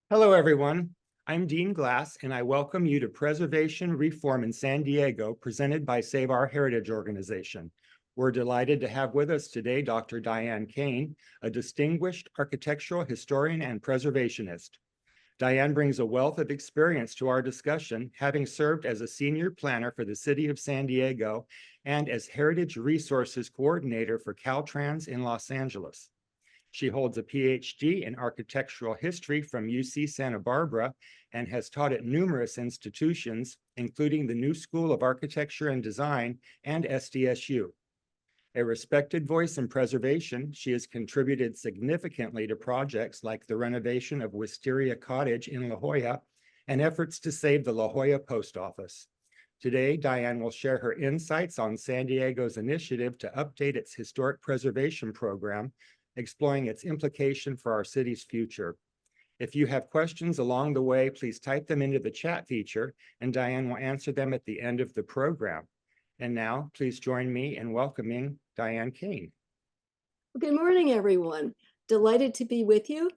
Hello, everyone. I'm Dean Glass, and I welcome you to Preservation Reform in San Diego, presented by Save Our Heritage Organization. We're delighted to have with us today Dr. Diane Kane, a distinguished architectural historian and preservationist. Diane brings a wealth of experience to our discussion, having served as a senior planner for the City of San Diego and as Heritage Resources Coordinator for Caltrans in Los Angeles. She holds a PhD in architectural history from UC Santa Barbara and has taught at numerous institutions, including the New School of Architecture and Design and SDSU. A respected voice in preservation, she has contributed significantly to projects like the renovation of Wisteria Cottage in La Jolla and efforts to save the La Jolla Post Office. Today, Diane will share her insights on San Diego's initiative to update its historic preservation program, exploring its implication for our city's future. If you have questions along the way, please type them into the chat feature, and Diane will answer them at the end of the program. And now, please join me in welcoming Diane Kane. Good morning, everyone. Delighted to be with you.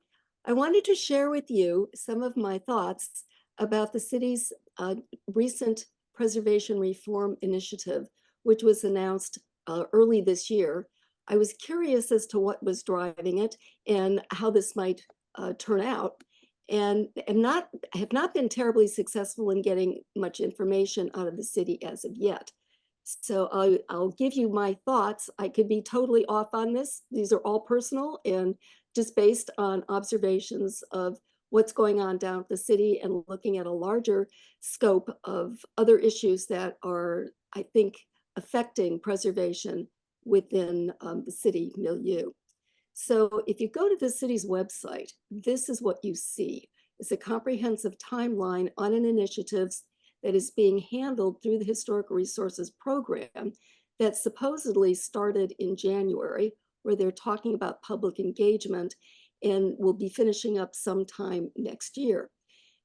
I wanted to share with you some of my thoughts about the city's recent preservation reform initiative, which was announced early this year. I was curious as to what was driving it and how this might turn out, and have not been terribly successful in getting much information out of the city as of yet. So I'll give you my thoughts. I could be totally off on this. These are all personal and just based on observations of what's going on down at the city and looking at a larger scope of other issues that are, I think, affecting preservation within the city milieu. So if you go to the city's website, this is what you see. It's a comprehensive timeline on an initiative that is being handled through the Historic Resources Program that supposedly started in January, where they're talking about public engagement and will be finishing up sometime next year.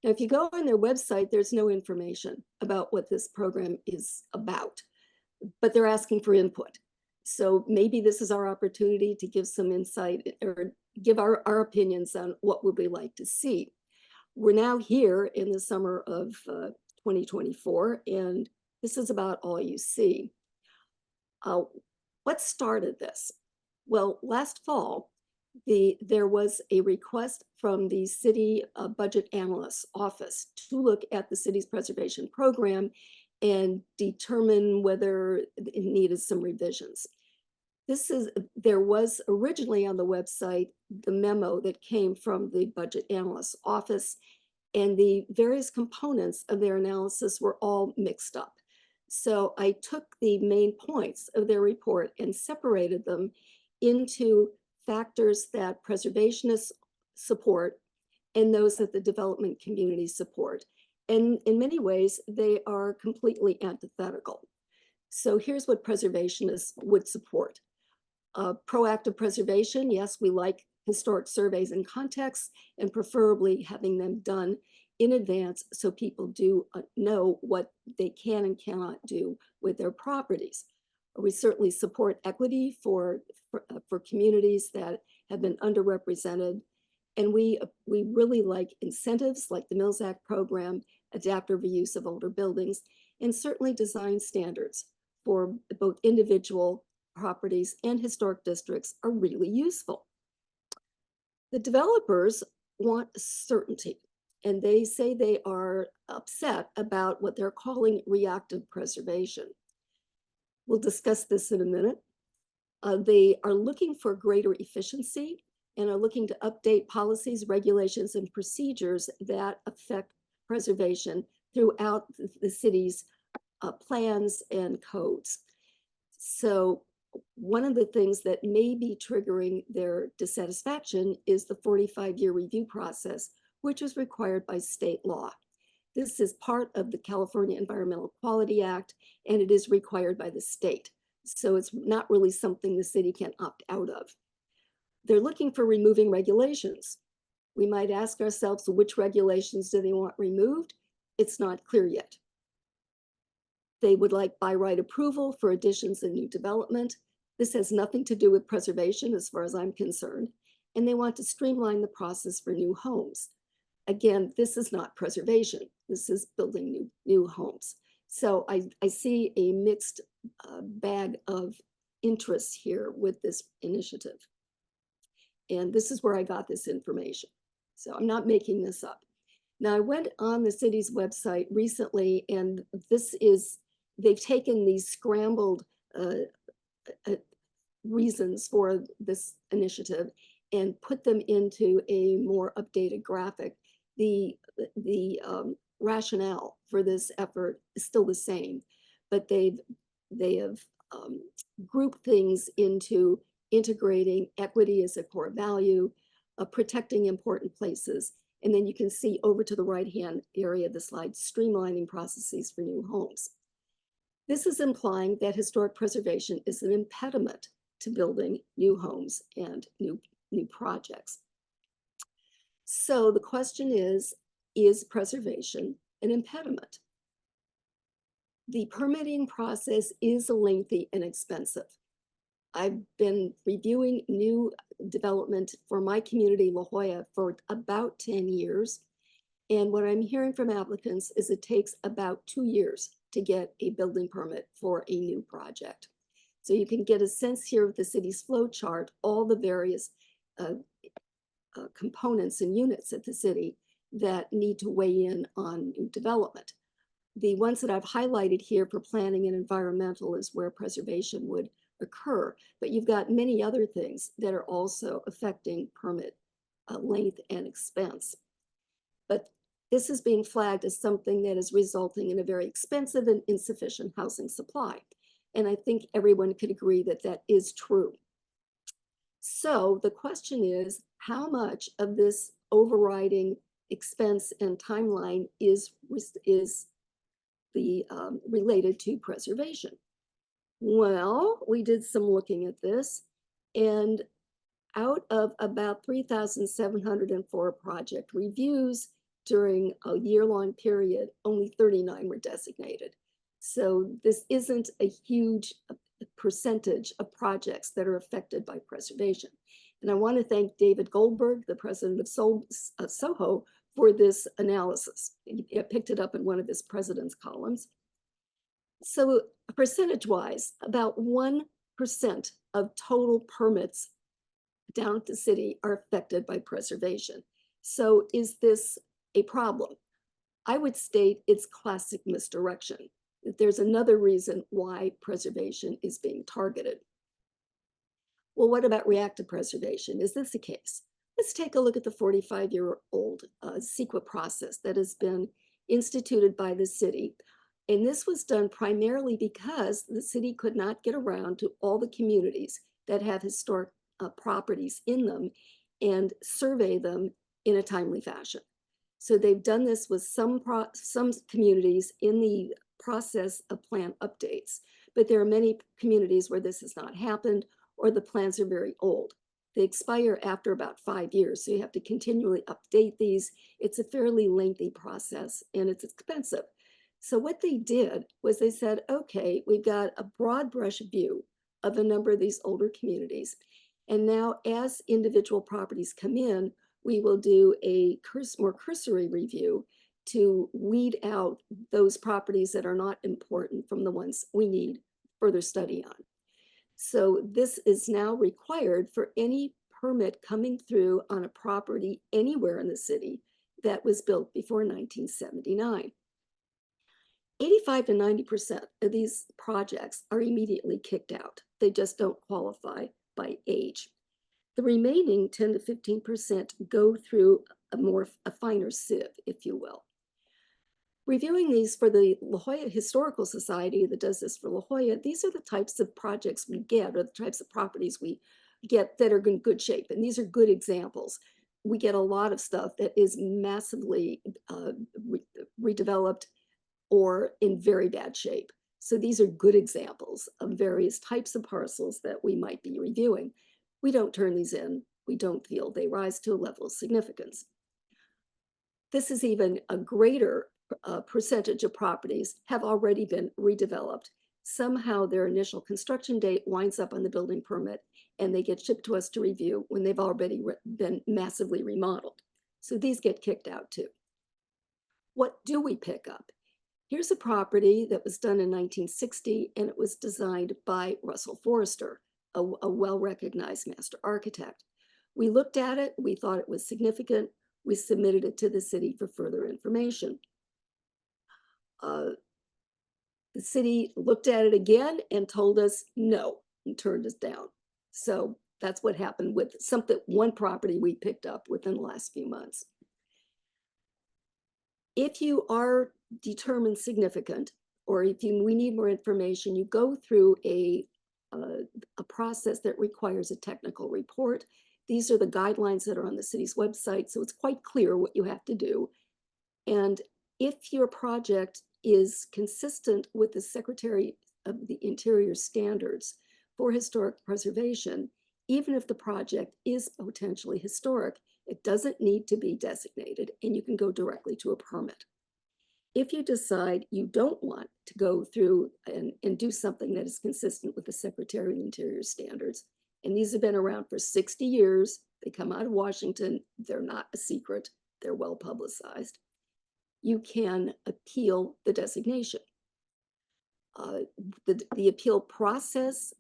Now, if you go on their website, there's no information about what this program is about, but they're asking for input. So maybe this is our opportunity to give some insight or give our opinions on what would we like to see. We're now here in the summer of 2024, and this is about all you see. What started this? Well, last fall, there was a request from the city budget analyst's office to look at the city's preservation program and determine whether it needed some revisions. There was originally on the website the memo that came from the budget analyst's office, and the various components of their analysis were all mixed up. So I took the main points of their report and separated them into factors that preservationists support and those that the development community support. And in many ways, they are completely antithetical. So here's what preservationists would support. Proactive preservation, yes, we like historic surveys and contexts, and preferably having them done in advance so people do know what they can and cannot do with their properties. We certainly support equity for communities that have been underrepresented. And we really like incentives like the Mills Act program, adaptive reuse of older buildings, and certainly design standards for both individual properties and historic districts are really useful. The developers want certainty, and they say they are upset about what they're calling reactive preservation. We'll discuss this in a minute. They are looking for greater efficiency and are looking to update policies, regulations, and procedures that affect preservation throughout the city's plans and codes. So one of the things that may be triggering their dissatisfaction is the 45-year review process, which is required by state law. This is part of the California Environmental Quality Act, and it is required by the state. So it's not really something the city can opt out of. They're looking for removing regulations. We might ask ourselves, which regulations do they want removed? It's not clear yet. They would like by right approval for additions and new development. This has nothing to do with preservation as far as I'm concerned. And they want to streamline the process for new homes. Again, this is not preservation. This is building new homes. So I see a mixed bag of interests here with this initiative. And this is where I got this information. So I'm not making this up. Now, I went on the city's website recently, and they've taken these scrambled reasons for this initiative and put them into a more updated graphic. The rationale for this effort is still the same, but they have grouped things into integrating equity as a core value, protecting important places, and then you can see over to the right-hand area of the slide, streamlining processes for new homes. This is implying that historic preservation is an impediment to building new homes and new projects. So the question is preservation an impediment? The permitting process is lengthy and expensive. I've been reviewing new development for my community, La Jolla, for about 10 years. And what I'm hearing from applicants is it takes about 2 years to get a building permit for a new project. So you can get a sense here of the city's flow chart, all the various components and units at the city that need to weigh in on new development. The ones that I've highlighted here for planning and environmental is where preservation would occur, but you've got many other things that are also affecting permit length and expense. But this is being flagged as something that is resulting in a very expensive and insufficient housing supply. And I think everyone could agree that that is true. So the question is, how much of this overriding expense and timeline is related to preservation? Well, we did some looking at this, and out of about 3,704 project reviews during a year-long period, only 39 were designated. So this isn't a huge percentage of projects that are affected by preservation. And I want to thank David Goldberg, the president of SOHO, for this analysis. He picked it up in one of his president's columns. So percentage-wise, about 1% of total permits down at the city are affected by preservation. So is this a problem? I would state it's classic misdirection. There's another reason why preservation is being targeted. Well, what about reactive preservation? Is this the case? Let's take a look at the 45-year-old CEQA process that has been instituted by the city. And this was done primarily because the city could not get around to all the communities that have historic properties in them and survey them in a timely fashion. So they've done this with some communities in the process of plan updates, but there are many communities where this has not happened or the plans are very old. They expire after about 5 years, so you have to continually update these. It's a fairly lengthy process and it's expensive. So what they did was they said, okay, we've got a broad brush view of a number of these older communities. And now as individual properties come in, we will do a more cursory review to weed out those properties that are not important from the ones we need further study on. So this is now required for any permit coming through on a property anywhere in the city that was built before 1979. 85 to 90% of these projects are immediately kicked out. They just don't qualify by age. The remaining 10 to 15% go through a finer sieve, if you will. Reviewing these for the La Jolla Historical Society that does this for La Jolla, these are the types of projects we get, or the types of properties we get that are in good shape. And these are good examples. We get a lot of stuff that is massively redeveloped or in very bad shape. So these are good examples of various types of parcels that we might be reviewing. We don't turn these in. We don't feel they rise to a level of significance. This is even a greater percentage of properties have already been redeveloped. Somehow their initial construction date winds up on the building permit and they get shipped to us to review when they've already been massively remodeled. So these get kicked out too. What do we pick up? Here's a property that was done in 1960, and it was designed by Russell Forrester, a well-recognized master architect. We looked at it, we thought it was significant, we submitted it to the city for further information. The city looked at it again and told us no, and turned us down. So that's what happened with one property we picked up within the last few months. If you are determined significant, or if we need more information, you go through a process that requires a technical report. These are the guidelines that are on the city's website, so it's quite clear what you have to do. And if your project is consistent with the Secretary of the Interior standards for historic preservation, even if the project is potentially historic, it doesn't need to be designated, and you can go directly to a permit. If you decide you don't want to go through and do something that is consistent with the Secretary of the Interior standards, and these have been around for 60 years, they come out of Washington, they're not a secret, they're well publicized, you can appeal the designation. The appeal process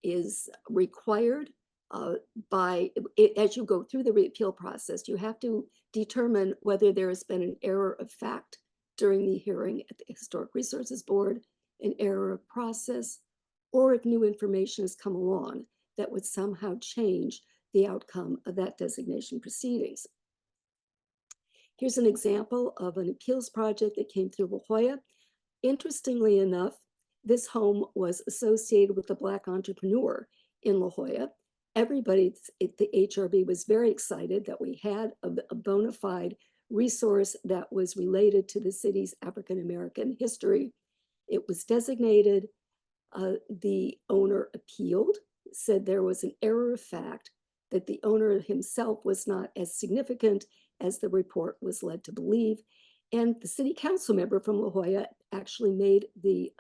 is required as you go through the appeal process, you have to determine whether there has been an error of fact during the hearing at the Historic Resources Board, an error of process, or if new information has come along that would somehow change the outcome of that designation proceedings. Here's an example of an appeals project that came through La Jolla. Interestingly enough, this home was associated with a Black entrepreneur in La Jolla. Everybody at the HRB was very excited that we had a bona fide resource that was related to the city's African-American history. It was designated. The owner appealed, said there was an error of fact, that the owner himself was not as significant as the report was led to believe. And the city council member from La Jolla actually made the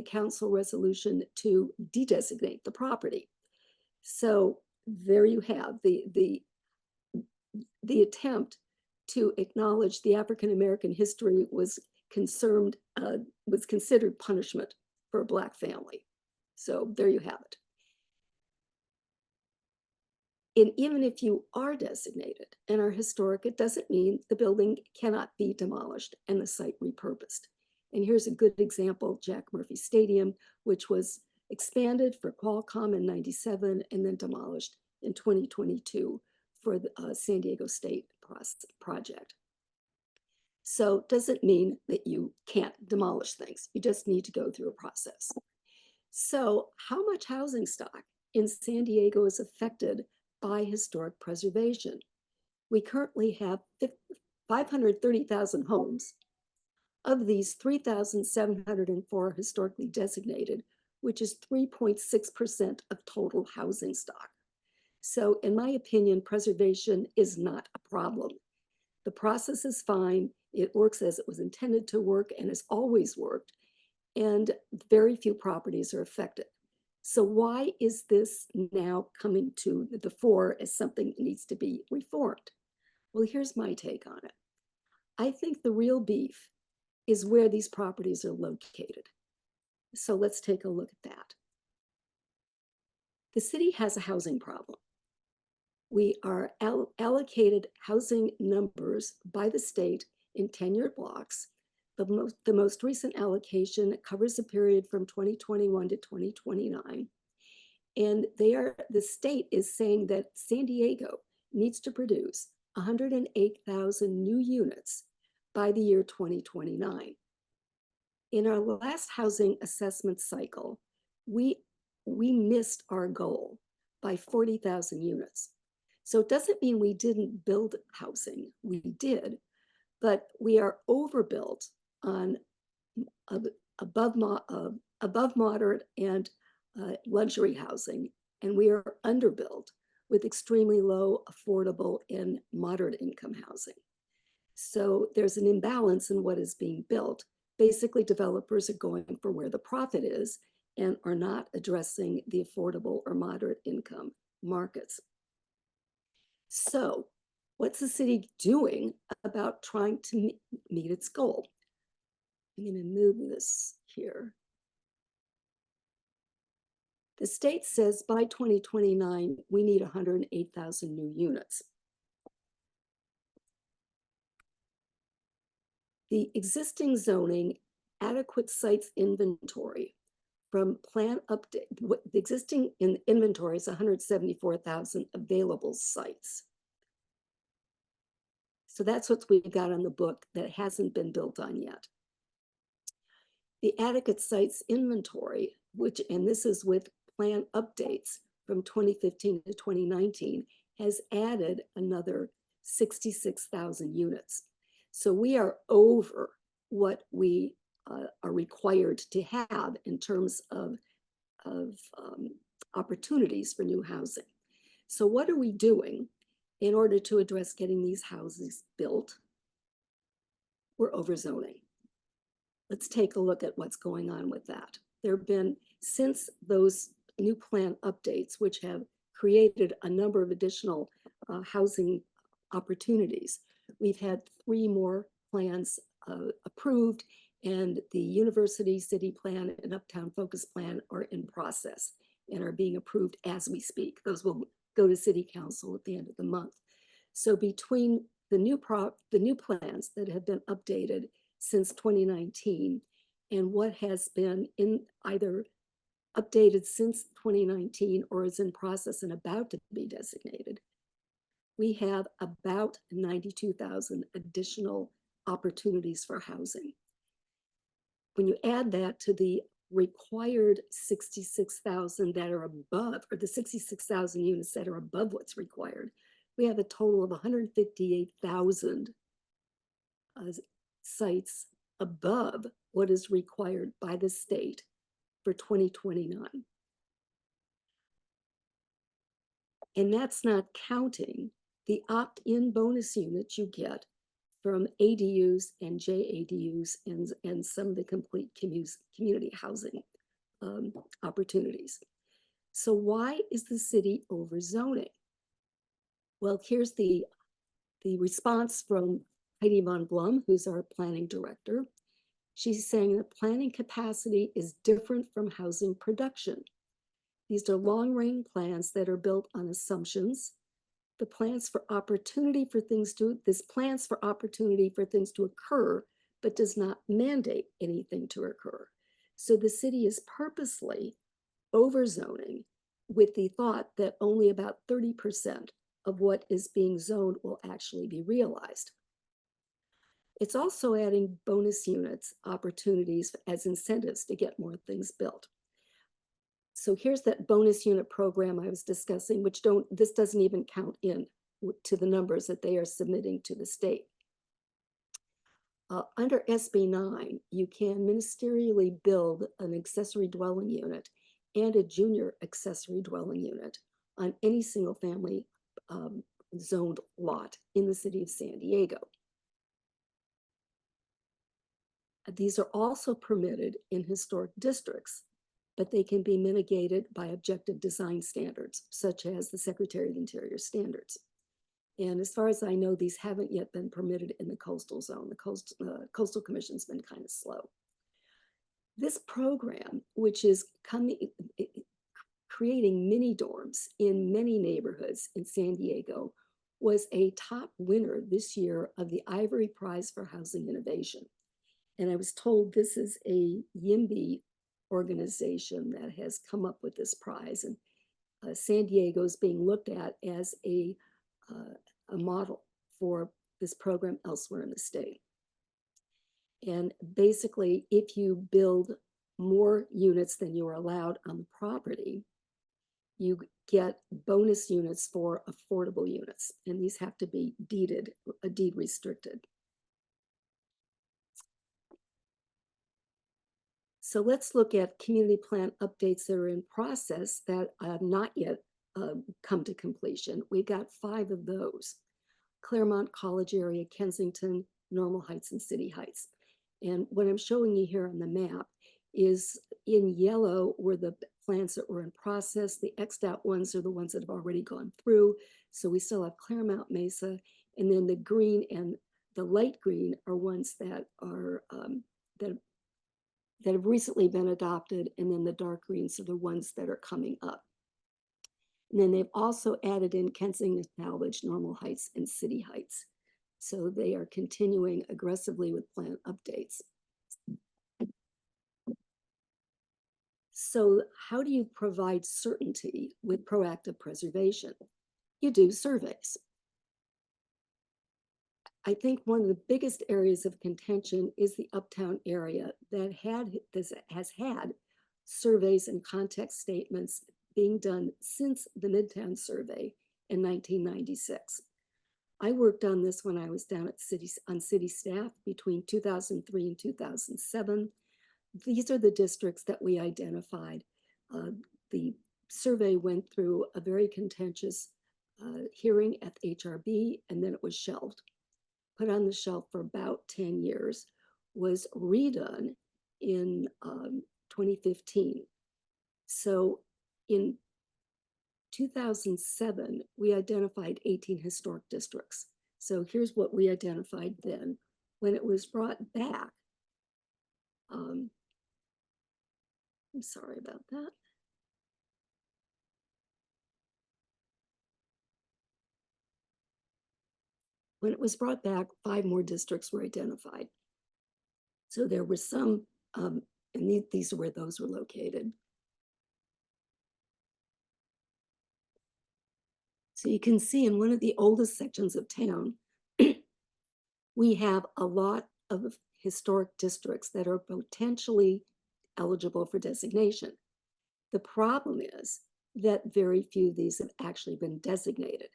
council resolution to de-designate the property. So there you have the attempt to acknowledge the African-American history was considered punishment for a Black family. So there you have it. And even if you are designated and are historic, it doesn't mean the building cannot be demolished and the site repurposed. And here's a good example, Jack Murphy Stadium, which was expanded for Qualcomm in '97 and then demolished in 2022 for the San Diego State project. So it doesn't mean that you can't demolish things. You just need to go through a process. So how much housing stock in San Diego is affected by historic preservation? We currently have 530,000 homes. Of these, 3,704 historically designated, which is 3.6% of total housing stock. So in my opinion, preservation is not a problem. The process is fine. It works as it was intended to work and has always worked. And very few properties are affected. So why is this now coming to the fore as something that needs to be reformed? Well, here's my take on it. I think the real beef is where these properties are located. So let's take a look at that. The city has a housing problem. We are allocated housing numbers by the state in tenured blocks. The most recent allocation covers a period from 2021 to 2029. And the state is saying that San Diego needs to produce 108,000 new units by the year 2029. In our last housing assessment cycle, we missed our goal by 40,000 units. So it doesn't mean we didn't build housing, we did, but we are overbuilt on above moderate and luxury housing, and we are underbuilt with extremely low, affordable, and moderate income housing. So there's an imbalance in what is being built. Basically, developers are going for where the profit is and are not addressing the affordable or moderate income markets. So What's the city doing about trying to meet its goal? I'm going to move this here. The state says by 2029, we need 108,000 new units. The existing zoning adequate sites inventory from plan update, the existing in inventory is 174,000 available sites. So that's what we've got on the book that hasn't been built on yet. The adequate sites inventory, which, and this is with plan updates from 2015 to 2019, has added another 66,000 units. So we are over what we are required to have in terms of opportunities for new housing. So what are we doing in order to address getting these houses built? We're overzoning. Let's take a look at what's going on with that. There have been, since those new plan updates, which have created a number of additional housing opportunities, we've had 3 more plans approved, and the University City Plan and Uptown Focus Plan are in process and are being approved as we speak. Those will go to City Council at the end of the month. So between the new plans that have been updated since 2019 and what has been in either updated since 2019 or is in process and about to be designated, we have about 92,000 additional opportunities for housing. When you add that to the required 66,000 that are above, or the 66,000 units that are above what's required, we have a total of 158,000 sites above what is required by the state for 2029. And that's not counting the opt-in bonus units you get from ADUs and JADUs and some of the complete community housing opportunities. So why is the city overzoning? Well, here's the response from Heidi von Blum, who's our planning director. She's saying that planning capacity is different from housing production. These are long-range plans that are built on assumptions. The plans for opportunity for things to, this plans for opportunity for things to occur, but does not mandate anything to occur. So the city is purposely overzoning with the thought that only about 30% of what is being zoned will actually be realized. It's also adding bonus units opportunities as incentives to get more things built. So here's that bonus unit program I was discussing, which this doesn't even count in to the numbers that they are submitting to the state. Under SB 9, you can ministerially build an accessory dwelling unit and a junior accessory dwelling unit on any single family zoned lot in the city of San Diego. These are also permitted in historic districts, but they can be mitigated by objective design standards, such as the Secretary of the Interior standards. And as far as I know, these haven't yet been permitted in the coastal zone. The Coastal Commission's been kind of slow. This program, which is creating mini dorms in many neighborhoods in San Diego, was a top winner this year of the Ivory Prize for Housing Innovation. And I was told this is a YIMBY organization that has come up with this prize, and San Diego is being looked at as a model for this program elsewhere in the state. And basically, if you build more units than you are allowed on the property, you get bonus units for affordable units, and these have to be deed restricted. So let's look at community plan updates that are in process that have not yet come to completion. We've got 5 of those: Claremont, College Area, Kensington, Normal Heights, and City Heights. And what I'm showing you here on the map is in yellow were the plans that were in process. The X'd out ones are the ones that have already gone through. So we still have Claremont Mesa And then the green and the light green are ones that are that have recently been adopted, and then the dark greens are the ones that are coming up. And then they've also added in Kensington Salvage, Normal Heights, and City Heights. So they are continuing aggressively with plan updates. So how do you provide certainty with proactive preservation? You do surveys. I think one of the biggest areas of contention is the uptown area that has had surveys and context statements being done since the Midtown survey in 1996. I worked on this when I was down at city staff between 2003 and 2007. These are the districts that we identified. The survey went through a very contentious hearing at the HRB, and then it was shelved, put on the shelf for about 10 years, was redone in 2015. So in 2007, we identified 18 historic districts. So here's what we identified then. When it was brought back, I'm sorry about that. When it was brought back, 5 more districts were identified. So there were some, and these are where those were located. So you can see in one of the oldest sections of town, we have a lot of historic districts that are potentially eligible for designation. The problem is that very few of these have actually been designated.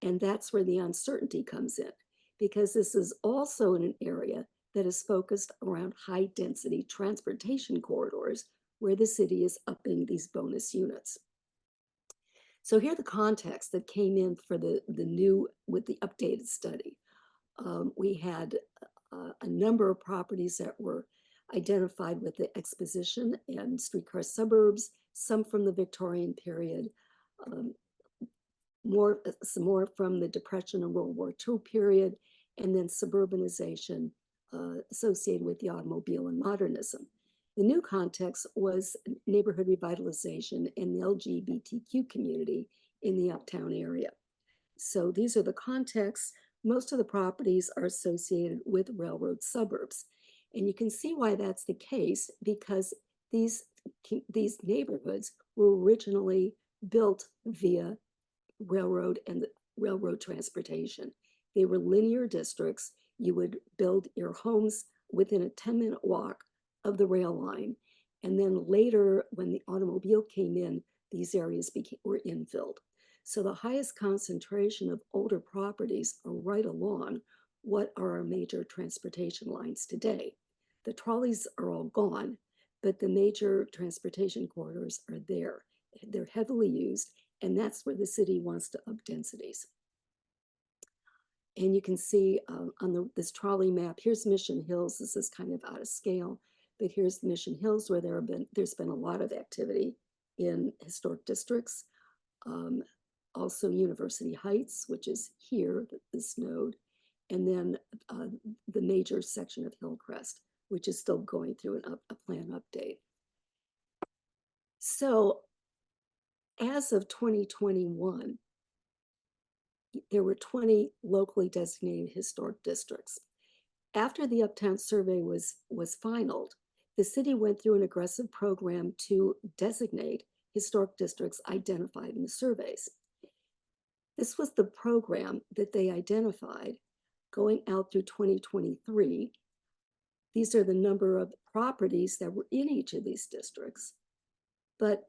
And that's where the uncertainty comes in, because this is also in an area that is focused around high density transportation corridors where the city is upping these bonus units. So here are the context that came in for the new, with the updated study. We had a number of properties that were identified with the exposition and streetcar suburbs, some from the Victorian period, some more from the Depression and World War II period, and then suburbanization associated with the automobile and modernism. The new context was neighborhood revitalization and the LGBTQ community in the uptown area. So these are the contexts. Most of the properties are associated with railroad suburbs. And you can see why that's the case, because these neighborhoods were originally built via railroad and railroad transportation. They were linear districts. You would build your homes within a 10-minute walk of the rail line. And then later, when the automobile came in, these areas were infilled. So the highest concentration of older properties are right along what are our major transportation lines today. The trolleys are all gone, but the major transportation corridors are there. They're heavily used, and that's where the city wants to up densities. And you can see on this trolley map, here's Mission Hills. This is kind of out of scale, but here's Mission Hills, where there's been a lot of activity in historic districts. Also University Heights, which is here, this node, and then the major section of Hillcrest, which is still going through a plan update. So as of 2021, there were 20 locally designated historic districts. After the Uptown survey was finalized, the city went through an aggressive program to designate historic districts identified in the surveys. This was the program that they identified going out through 2023. These are the number of properties that were in each of these districts. But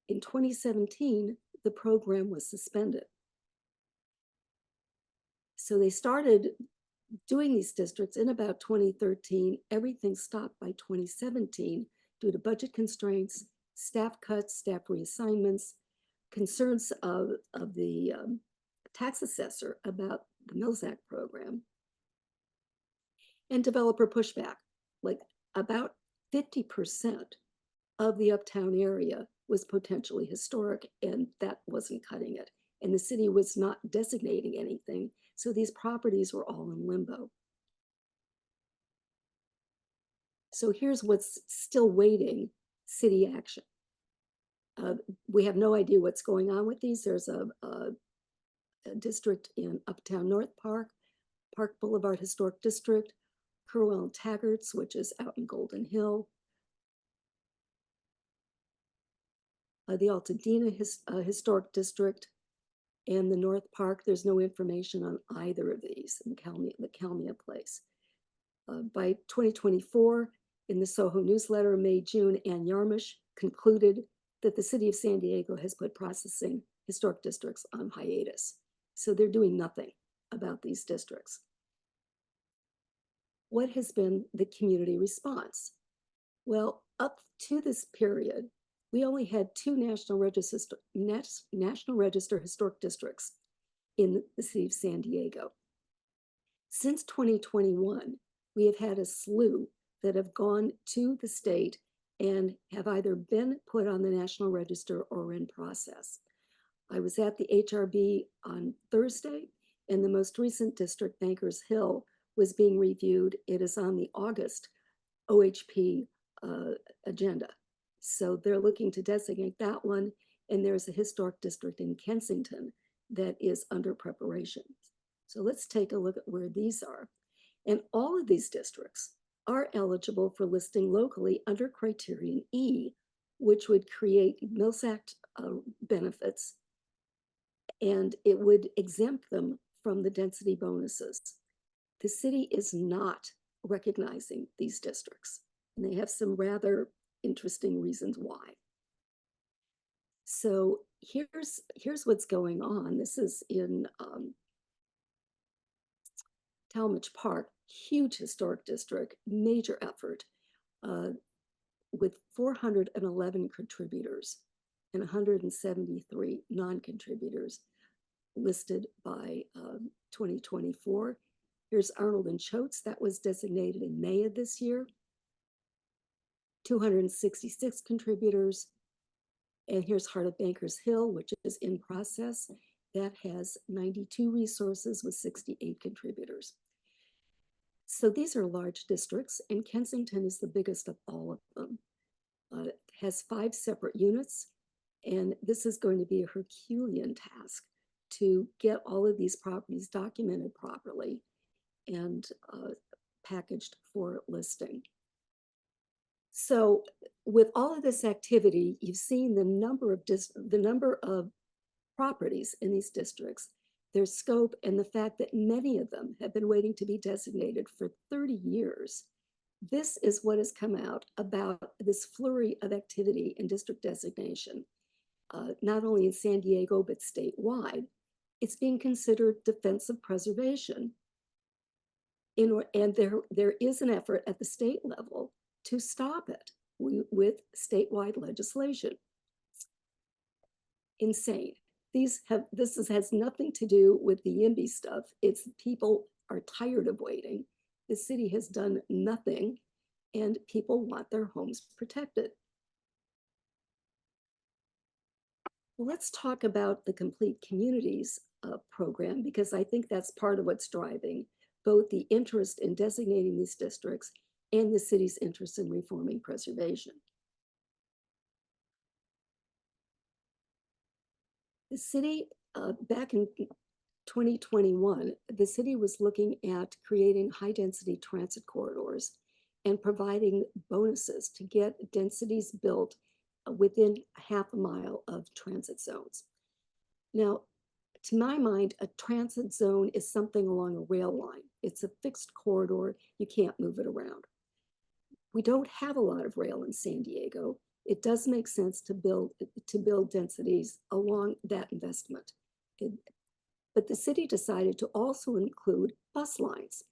in 2017, the program was suspended. So they started doing these districts in about 2013. Everything stopped by 2017 due to budget constraints, staff cuts, staff reassignments, concerns of the tax assessor about the Mills Act program, and developer pushback. Like about 50% of the uptown area was potentially historic, and that wasn't cutting it. And the city was not designating anything So these properties were all in limbo. So here's what's still waiting: city action. We have no idea what's going on with these. There's a district in Uptown North Park, Park Boulevard Historic District, Curwell and Taggart's, which is out in Golden Hill, the Altadena Historic District, and the North Park. There's no information on either of these in the Kalmia Place. By 2024, in the SOHO newsletter, May-June, Ann Yarmush concluded that the city of San Diego has put processing historic districts on hiatus. So they're doing nothing about these districts. What has been the community response? Well, up to this period, we only had 2 National Register historic districts in the city of San Diego. Since 2021, we have had a slew that have gone to the state and have either been put on the National Register or in process. I was at the HRB on Thursday, and the most recent district, Bankers Hill, was being reviewed. It is on the August OHP agenda. So they're looking to designate that one, and there's a historic district in Kensington that is under preparation. So let's take a look at where these are. And all of these districts are eligible for listing locally under criterion E, which would create Mills Act benefits, and it would exempt them from the density bonuses. The city is not recognizing these districts, and they have some rather interesting reasons why. So here's what's going on. This is in Talmadge Park, huge historic district, major effort, with 411 contributors and 173 non-contributors listed by 2024. Here's Arnold and Choates, that was designated in May of this year. 266 contributors. And here's Heart of Bankers Hill, which is in process. That has 92 resources with 68 contributors. So these are large districts, and Kensington is the biggest of all of them. It has 5 separate units, and this is going to be a Herculean task to get all of these properties documented properly and packaged for listing. So with all of this activity, you've seen the number of properties in these districts, their scope, and the fact that many of them have been waiting to be designated for 30 years. This is what has come out about this flurry of activity in district designation, not only in San Diego, but statewide. It's being considered defensive preservation. And there is an effort at the state level to stop it with statewide legislation. Insane. This has nothing to do with the YIMBY stuff. It's people are tired of waiting. The city has done nothing, and people want their homes protected. Let's talk about the Complete Communities program, because I think that's part of what's driving both the interest in designating these districts and the city's interest in reforming preservation. The city, back in 2021, the city was looking at creating high-density transit corridors and providing bonuses to get densities built within half a mile of transit zones. Now, to my mind, a transit zone is something along a rail line. It's a fixed corridor. You can't move it around. We don't have a lot of rail in San Diego. It does make sense to build densities along that investment. But the city decided to also include bus lines.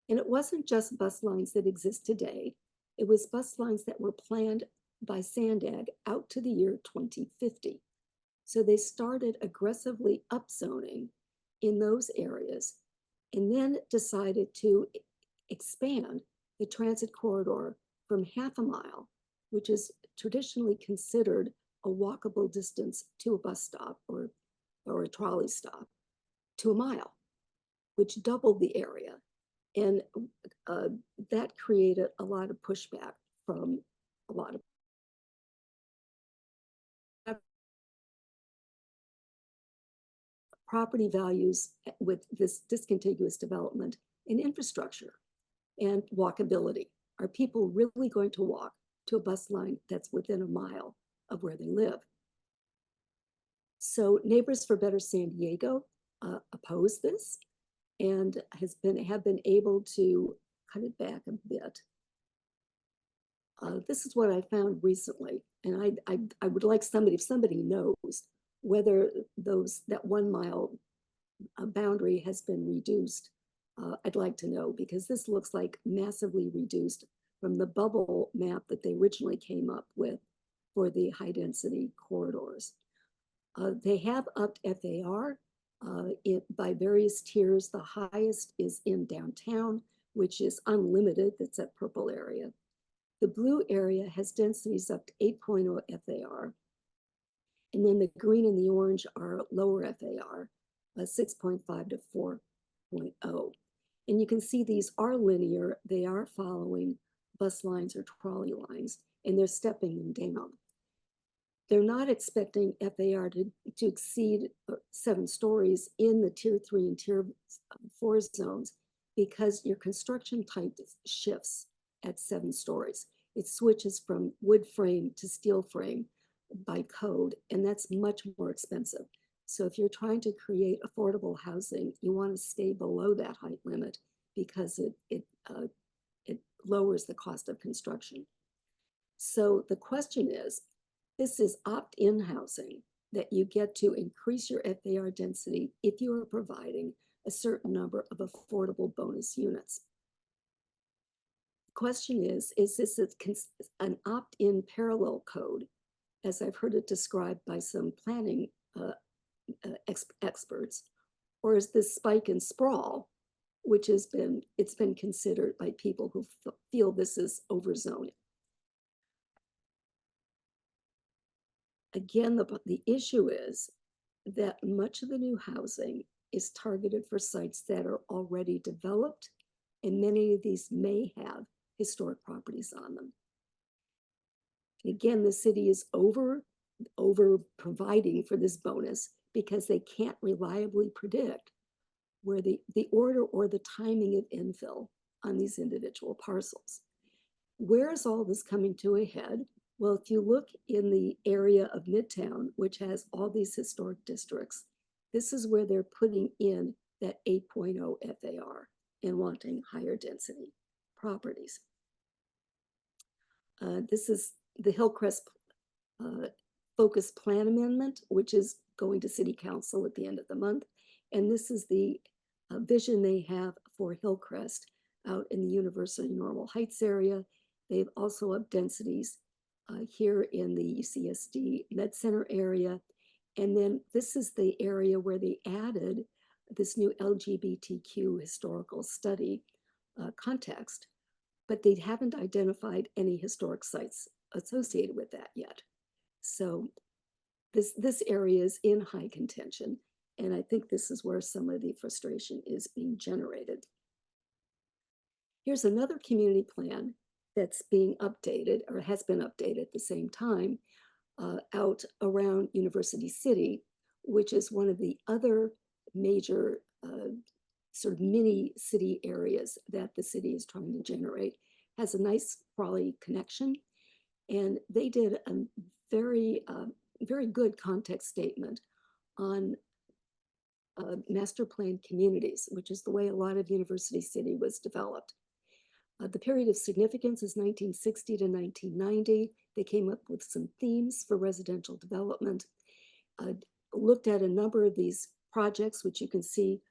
And it wasn't just bus lines that exist today. It was bus lines that were planned by Sandag out to the year 2050. So they started aggressively upzoning in those areas, and then decided to expand the transit corridor from half a mile, which is traditionally considered a walkable distance to a bus stop or a trolley stop, to a mile. which doubled the area. And that created a lot of pushback from a lot of property values with this discontiguous development in infrastructure and walkability. Are people really going to walk to a bus line that's within a mile of where they live? So Neighbors for Better San Diego oppose this and have been able to cut it back a bit. This is what I found recently, and I would like somebody, if somebody knows whether that 1 mile boundary has been reduced, I'd like to know, because this looks like massively reduced from the bubble map that they originally came up with for the high density corridors. They have upped FAR by various tiers. The highest is in downtown, which is unlimited, that's that purple area. The blue area has densities up to 8.0 FAR. And then the green and the orange are lower FAR, 6.5 to 4.0. And you can see these are linear. They are following bus lines or trolley lines, and they're stepping them down. They're not expecting FAR to exceed 7 stories in the tier 3 and tier 4 zones, because your construction type shifts at 7 stories. It switches from wood frame to steel frame by code, and that's much more expensive. So if you're trying to create affordable housing, you want to stay below that height limit, because it lowers the cost of construction. So the question is, this is opt-in housing that you get to increase your FAR density if you are providing a certain number of affordable bonus units. The question is this an opt-in parallel code, as I've heard it described by some planning experts, or is this spike and sprawl, which it's been considered by people who feel this is overzoning? Again, the issue is that much of the new housing is targeted for sites that are already developed, and many of these may have historic properties on them. And again, the city is over providing for this bonus because they can't reliably predict where the order or the timing of infill on these individual parcels. Where is all this coming to a head? Well, if you look in the area of Midtown, which has all these historic districts, this is where they're putting in that 8.0 FAR and wanting higher density properties. This is the Hillcrest Focus Plan Amendment, which is going to City Council at the end of the month. And this is the vision they have for Hillcrest out in the University Normal Heights area. They've also upped densities here in the UCSD Med Center area. And then this is the area where they added this new LGBTQ historical study context, but they haven't identified any historic sites associated with that yet. So this area is in high contention, and I think this is where some of the frustration is being generated. Here's another community plan that's being updated, or has been updated at the same time, out around University City, which is one of the other major sort of mini city areas that the city is trying to generate. Has a nice Raleigh connection, and they did a very good context statement on master planned communities, which is the way a lot of University City was developed. The period of significance is 1960 to 1990. They came up with some themes for residential development, looked at a number of these projects, which you can see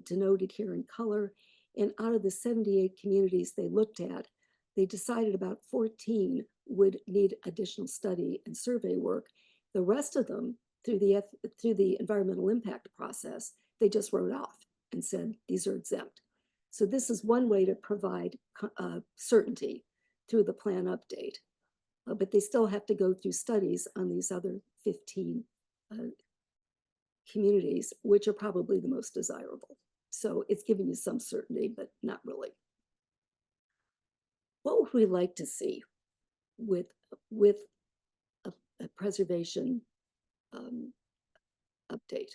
denoted here in color. And out of the 78 communities they looked at, they decided about 14 would need additional study and survey work. The rest of them, through the environmental impact process, they just wrote off and said, these are exempt. So this is one way to provide certainty through the plan update, but they still have to go through studies on these other 15 communities, which are probably the most desirable. So it's giving you some certainty, but not really. What would we like to see with a preservation update?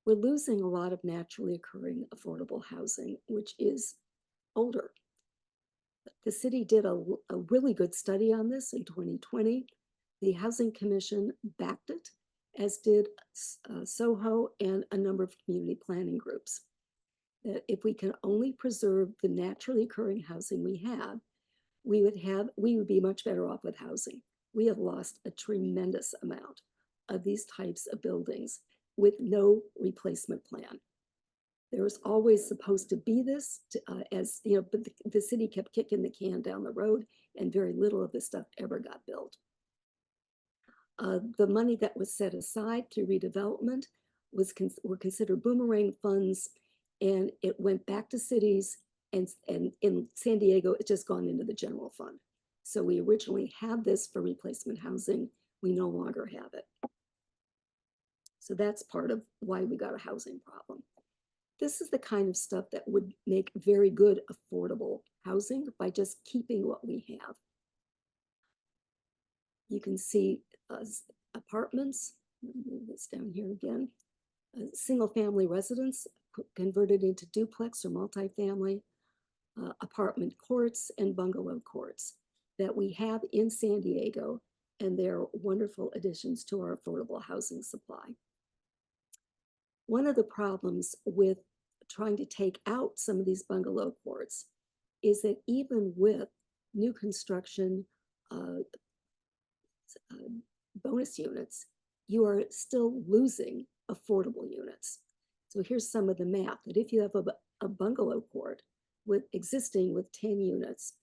We're losing a lot of naturally occurring affordable housing, which is older. The city did a really good study on this in 2020. The Housing Commission backed it, as did SOHO and a number of community planning groups. That if we can only preserve the naturally occurring housing we have, we would be much better off with housing. We have lost a tremendous amount of these types of buildings with no replacement plan. There was always supposed to be this, as you know, but the city kept kicking the can down the road, and very little of this stuff ever got built. The money that was set aside through redevelopment were considered boomerang funds, and it went back to cities. And in San Diego, it's just gone into the general fund. So we originally had this for replacement housing. We no longer have it. So that's part of why we got a housing problem. This is the kind of stuff that would make very good affordable housing by just keeping what we have. You can see apartments, move this down here again, single family residence converted into duplex or multifamily, apartment courts and bungalow courts that we have in San Diego, and they're wonderful additions to our affordable housing supply. One of the problems with trying to take out some of these bungalow courts is that even with new construction bonus units, you are still losing affordable units. So here's some of the math, that if you have a bungalow court existing with 10 units,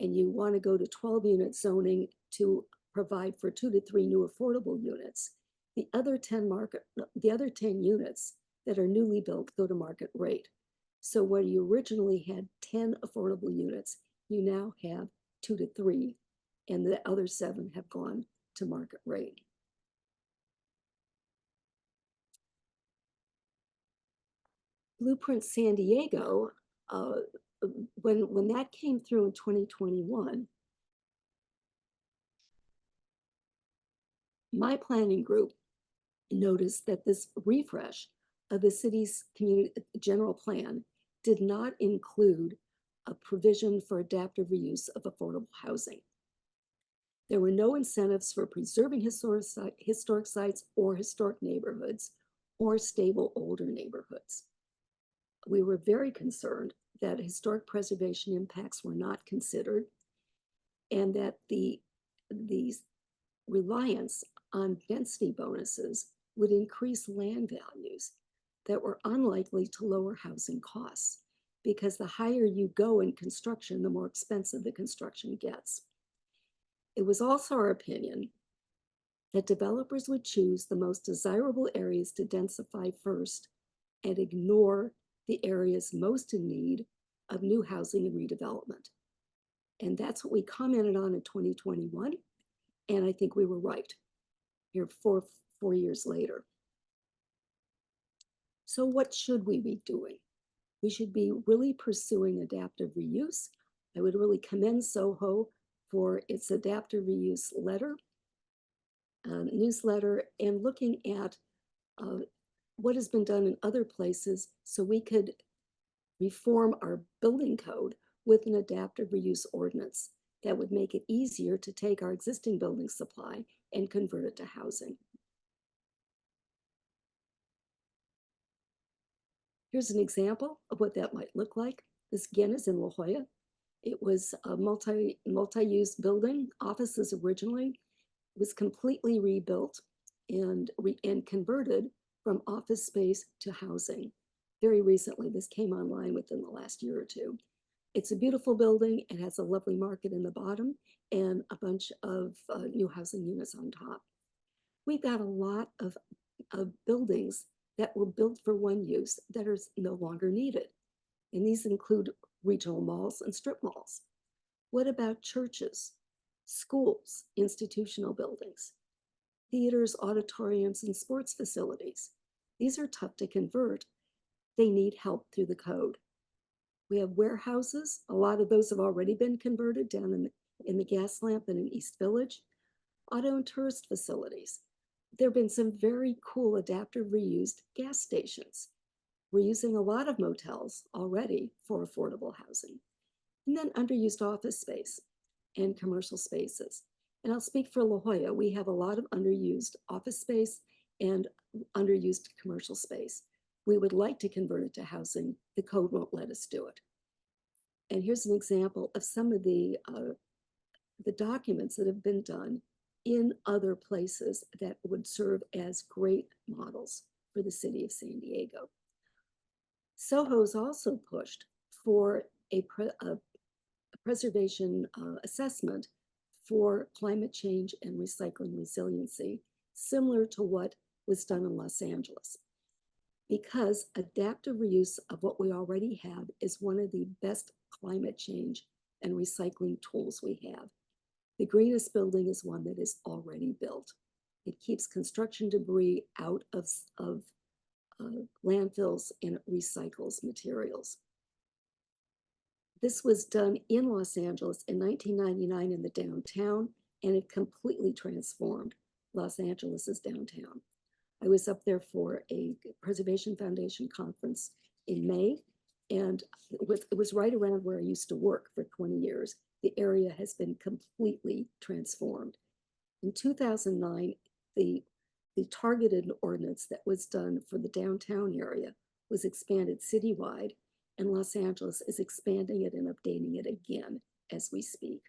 and you want to go to 12 unit zoning to provide for 2 to 3 new affordable units, the other 10 units that are newly built go to market rate. So where you originally had 10 affordable units, you now have 2 to 3, and the other 7 have gone to market rate. Blueprint San Diego, when that came through in 2021, my planning group noticed that this refresh of the city's community general plan did not include a provision for adaptive reuse of affordable housing. There were no incentives for preserving historic sites or historic neighborhoods or stable older neighborhoods. We were very concerned that historic preservation impacts were not considered, and that the reliance on density bonuses would increase land values that were unlikely to lower housing costs, because the higher you go in construction, the more expensive the construction gets. It was also our opinion that developers would choose the most desirable areas to densify first and ignore the areas most in need of new housing and redevelopment. And that's what we commented on in 2021. And I think we were right here 4 years later. So what should we be doing? We should be really pursuing adaptive reuse. I would really commend SOHO for its adaptive reuse newsletter, and looking at what has been done in other places so we could reform our building code with an adaptive reuse ordinance that would make it easier to take our existing building supply and convert it to housing. Here's an example of what that might look like. This again is in La Jolla. It was a multi-use building, offices originally. It was completely rebuilt and converted from office space to housing. Very recently, this came online within the last year or 2. It's a beautiful building. It has a lovely market in the bottom and a bunch of new housing units on top. We've got a lot of buildings that were built for one use that are no longer needed. And these include regional malls and strip malls. What about churches, schools, institutional buildings, theaters, auditoriums, and sports facilities? These are tough to convert. They need help through the code. We have warehouses. A lot of those have already been converted down in the gas lamp and in East Village. Auto and tourist facilities. There have been some very cool adaptive reused gas stations. We're using a lot of motels already for affordable housing. And then underused office space and commercial spaces. And I'll speak for La Jolla. We have a lot of underused office space and underused commercial space. We would like to convert it to housing. The code won't let us do it. And here's an example of some of the documents that have been done in other places that would serve as great models for the city of San Diego. SOHO's also pushed for a preservation assessment for climate change and recycling resiliency, similar to what was done in Los Angeles. Because adaptive reuse of what we already have is one of the best climate change and recycling tools we have. The greenest building is one that is already built. It keeps construction debris out of landfills and it recycles materials. This was done in Los Angeles in 1999 in the downtown, and it completely transformed Los Angeles's downtown. I was up there for a Preservation Foundation conference in May, and it was right around where I used to work for 20 years. The area has been completely transformed. In 2009, the targeted ordinance that was done for the downtown area was expanded citywide, and Los Angeles is expanding it and updating it again as we speak.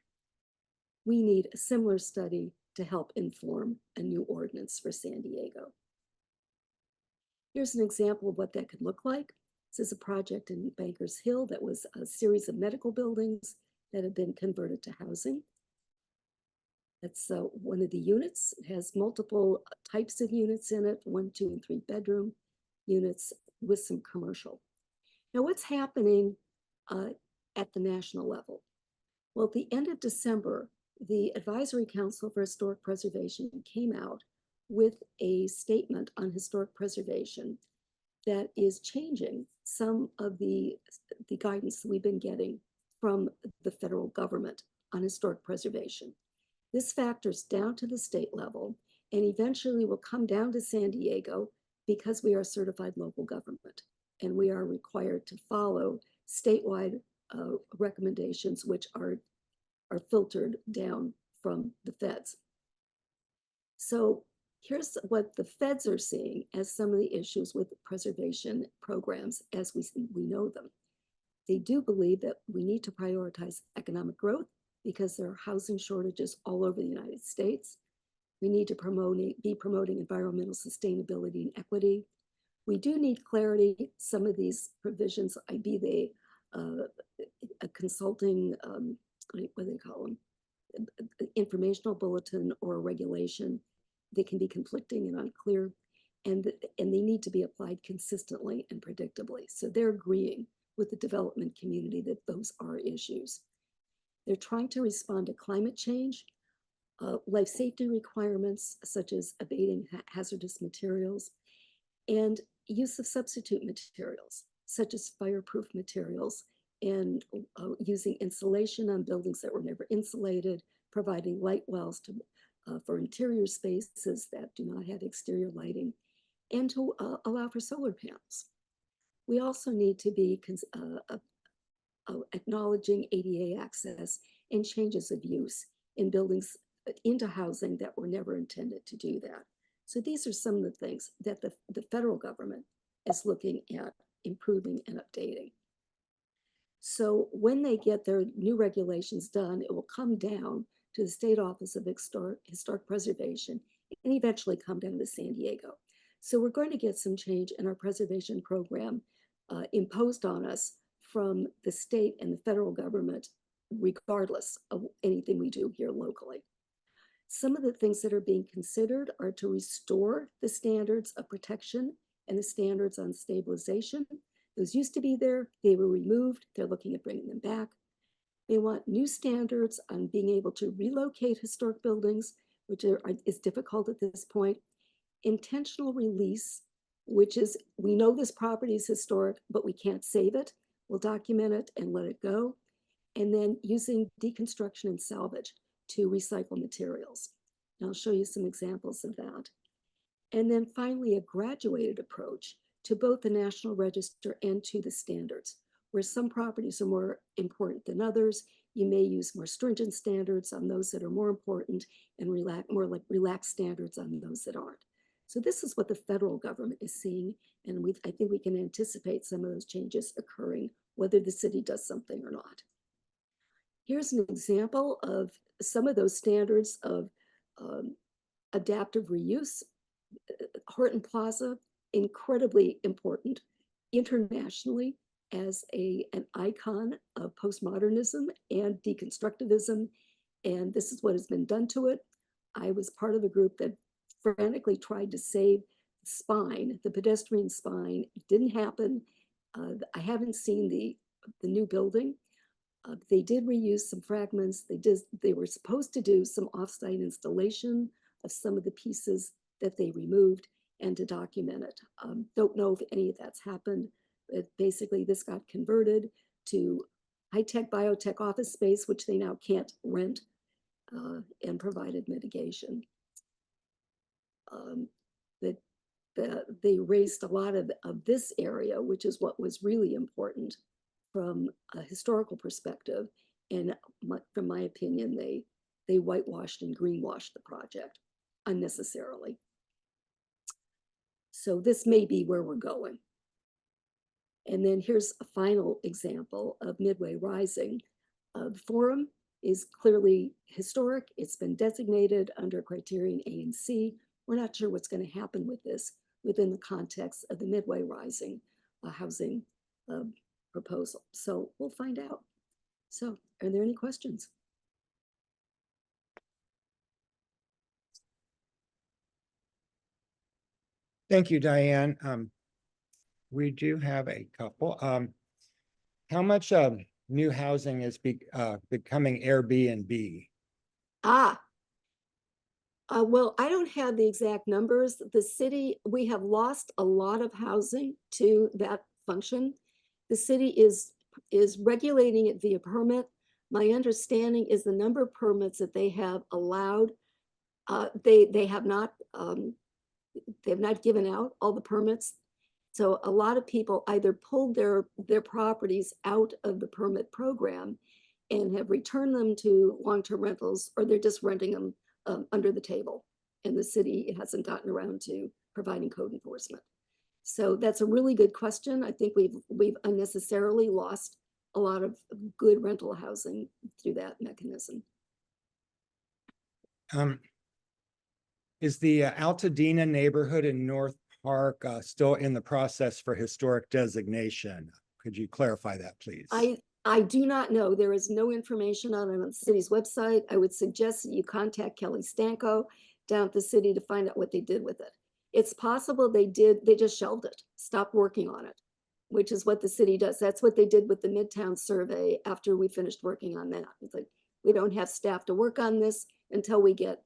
We need a similar study to help inform a new ordinance for San Diego. Here's an example of what that could look like. This is a project in Bankers Hill that was a series of medical buildings that have been converted to housing. That's one of the units. It has multiple types of units in it, 1, 2, and 3 bedroom units with some commercial. Now, what's happening at the national level? Well, at the end of December, the Advisory Council for Historic Preservation came out with a statement on historic preservation that is changing some of the guidance we've been getting from the federal government on historic preservation. This factors down to the state level and eventually will come down to San Diego because we are a certified local government and we are required to follow statewide recommendations, which are filtered down from the feds. So here's what the feds are seeing as some of the issues with preservation programs as we know them. They do believe that we need to prioritize economic growth because there are housing shortages all over the United States. We need to be promoting environmental sustainability and equity. We do need clarity. Some of these provisions, be they a consulting, what do they call them? Informational bulletin or a regulation, they can be conflicting and unclear, and they need to be applied consistently and predictably. So they're agreeing with the development community that those are issues. They're trying to respond to climate change, life safety requirements, such as abating hazardous materials, and use of substitute materials, such as fireproof materials, and using insulation on buildings that were never insulated, providing light wells for interior spaces that do not have exterior lighting, and to allow for solar panels. We also need to be acknowledging ADA access and changes of use in buildings into housing that were never intended to do that. So these are some of the things that the federal government is looking at improving and updating. So when they get their new regulations done, it will come down to the State Office of Historic Preservation and eventually come down to San Diego. So we're going to get some change in our preservation program imposed on us from the state and the federal government, regardless of anything we do here locally. Some of the things that are being considered are to restore the standards of protection and the standards on stabilization. Those used to be there, they were removed, they're looking at bringing them back. They want new standards on being able to relocate historic buildings, which is difficult at this point. Intentional release, which is, we know this property is historic, but we can't save it. We'll document it and let it go. And then using deconstruction and salvage to recycle materials. And I'll show you some examples of that. And then finally, a graduated approach to both the National Register and to the standards, where some properties are more important than others. You may use more stringent standards on those that are more important and more like relaxed standards on those that aren't. So this is what the federal government is seeing, and I think we can anticipate some of those changes occurring, whether the city does something or not. Here's an example of some of those standards of adaptive reuse. Horton Plaza, incredibly important internationally as an icon of postmodernism and deconstructivism. And this is what has been done to it. I was part of a group that frantically tried to save the spine, the pedestrian spine. It didn't happen. I haven't seen the new building. They did reuse some fragments. They were supposed to do some offsite installation of some of the pieces that they removed and to document it. Don't know if any of that's happened, but basically this got converted to high-tech biotech office space, which they now can't rent, and provided mitigation. They raised a lot of this area, which is what was really important from a historical perspective. And from my opinion, they whitewashed and greenwashed the project unnecessarily. So this may be where we're going. And then here's a final example of Midway Rising. The forum is clearly historic. It's been designated under criterion A and C. We're not sure what's going to happen with this within the context of the Midway Rising housing proposal. So we'll find out. So are there any questions? Thank you, Diane. We do have a couple. How much new housing is becoming Airbnb? Well, I don't have the exact numbers. The city, we have lost a lot of housing to that function. The city is regulating it via permit. My understanding is the number of permits that they have allowed, they have not given out all the permits. So a lot of people either pulled their properties out of the permit program and have returned them to long-term rentals, or they're just renting them under the table, and the city hasn't gotten around to providing code enforcement. So that's a really good question. I think we've unnecessarily lost a lot of good rental housing through that mechanism. Is the Altadena neighborhood in North Park still in the process for historic designation? Could you clarify that, please? I do not know. There is no information on the city's website. I would suggest that you contact Kelly Stanko down at the city to find out what they did with it. It's possible they just shelved it, stopped working on it, which is what the city does. That's what they did with the Midtown survey after we finished working on that. It's like, we don't have staff to work on this until we get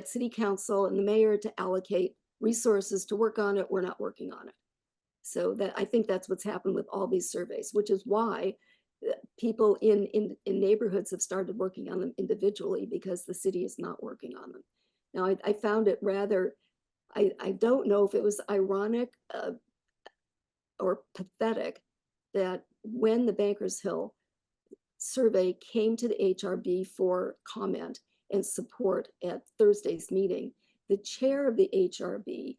city council and the mayor to allocate resources to work on it. We're not working on it. So that, I think that's what's happened with all these surveys, which is why people in neighborhoods have started working on them individually, because the city is not working on them. Now, I found it rather, I don't know if it was ironic or pathetic that when the Bankers Hill survey came to the HRB for comment and support at Thursday's meeting, the chair of the HRB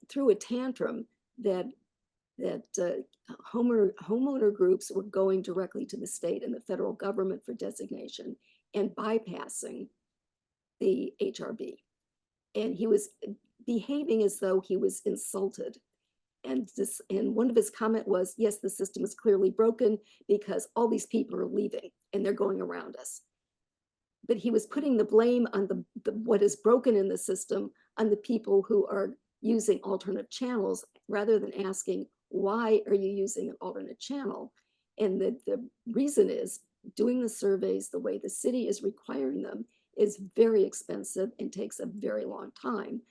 threw a tantrum that homeowner groups were going directly to the state and the federal government for designation and bypassing the HRB. And he was behaving as though he was insulted. And one of his comment was, yes, the system is clearly broken because all these people are leaving and they're going around us. But he was putting the blame on what is broken in the system on the people who are using alternate channels, rather than asking, why are you using an alternate channel? And the reason is, doing the surveys the way the city is requiring them is very expensive and takes a very long time.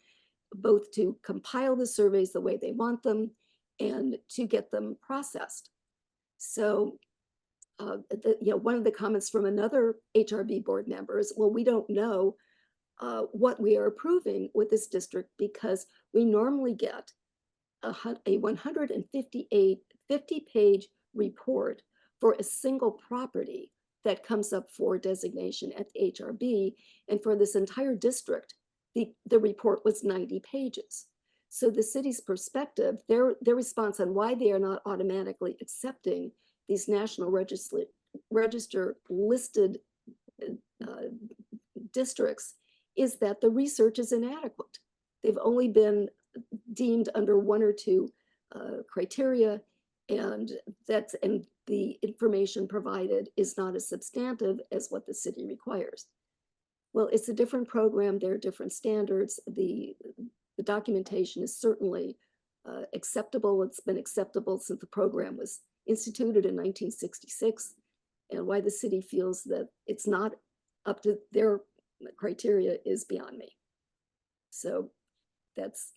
both to compile the surveys the way they want them and to get them processed. So, one of the comments from another HRB board member is, well, we don't know what we are approving with this district because we normally get a 158 50-page report for a single property that comes up for designation at the HRB. And for this entire district, the report was 90 pages. So the city's perspective, their response on why they are not automatically accepting these National Register listed districts is that the research is inadequate. They've only been deemed under one or two criteria, and the information provided is not as substantive as what the city requires. Well, it's a different program. There are different standards. The documentation is certainly acceptable. It's been acceptable since the program was instituted in 1966, and why the city feels that it's not up to their criteria is beyond me. So that's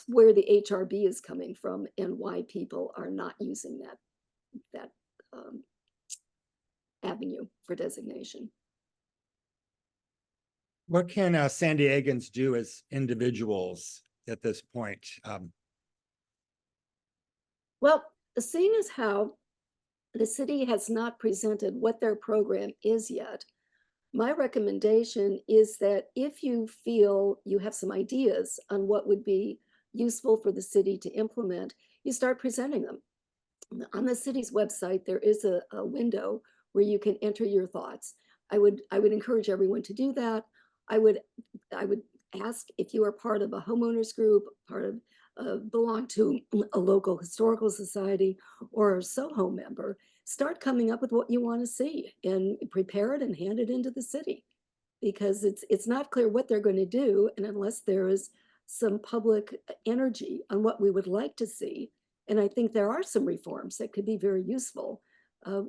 where the HRB is coming from and why people are not using that avenue for designation. What can San Diegans do as individuals at this point? Well, seeing as how the city has not presented what their program is yet, my recommendation is that if you feel you have some ideas on what would be useful for the city to implement, you start presenting them. On the city's website, there is a window where you can enter your thoughts. I would encourage everyone to do that. I would ask if you are part of a homeowners group, belong to a local historical society, or a SOHO member, start coming up with what you want to see and prepare it and hand it into the city, because it's not clear what they're going to do. And unless there is some public energy on what we would like to see, and I think there are some reforms that could be very useful,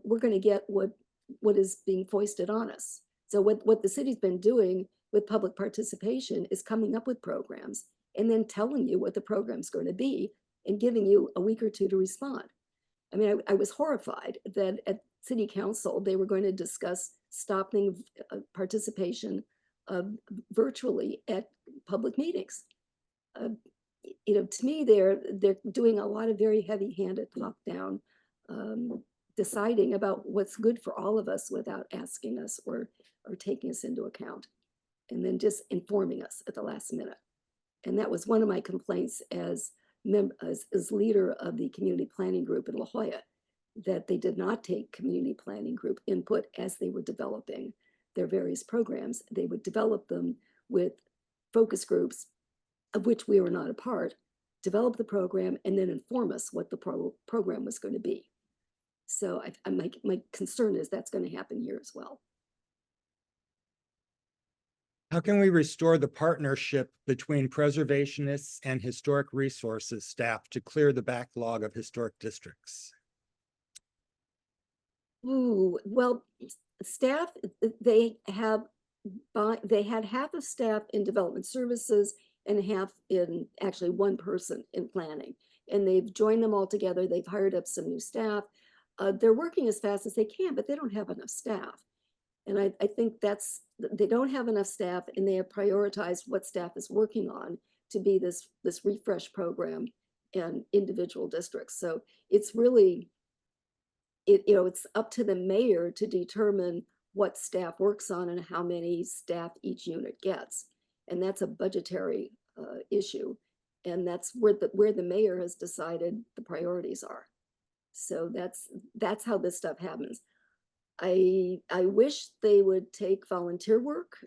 we're going to get what is being foisted on us. So what the city's been doing with public participation is coming up with programs and then telling you what the program's going to be and giving you a week or two to respond. I mean, I was horrified that at city council, they were going to discuss stopping participation virtually at public meetings. To me, they're doing a lot of very heavy-handed top-down deciding about what's good for all of us without asking us or taking us into account, and then just informing us at the last minute. And that was one of my complaints as leader of the community planning group in La Jolla, that they did not take community planning group input as they were developing their various programs. They would develop them with focus groups, of which we were not a part, develop the program, and then inform us what the program was going to be. So my concern is that's going to happen here as well. How can we restore the partnership between preservationists and historic resources staff to clear the backlog of historic districts? Ooh, well, staff, they had half of staff in development services and half in, actually one person in planning. And they've joined them all together. They've hired up some new staff. They're working as fast as they can, but they don't have enough staff. And I think they don't have enough staff, and they have prioritized what staff is working on to be this refresh program in individual districts. So it's really, it's up to the mayor to determine what staff works on and how many staff each unit gets. And that's a budgetary issue. And that's where the mayor has decided the priorities are. So that's how this stuff happens. I wish they would take volunteer work,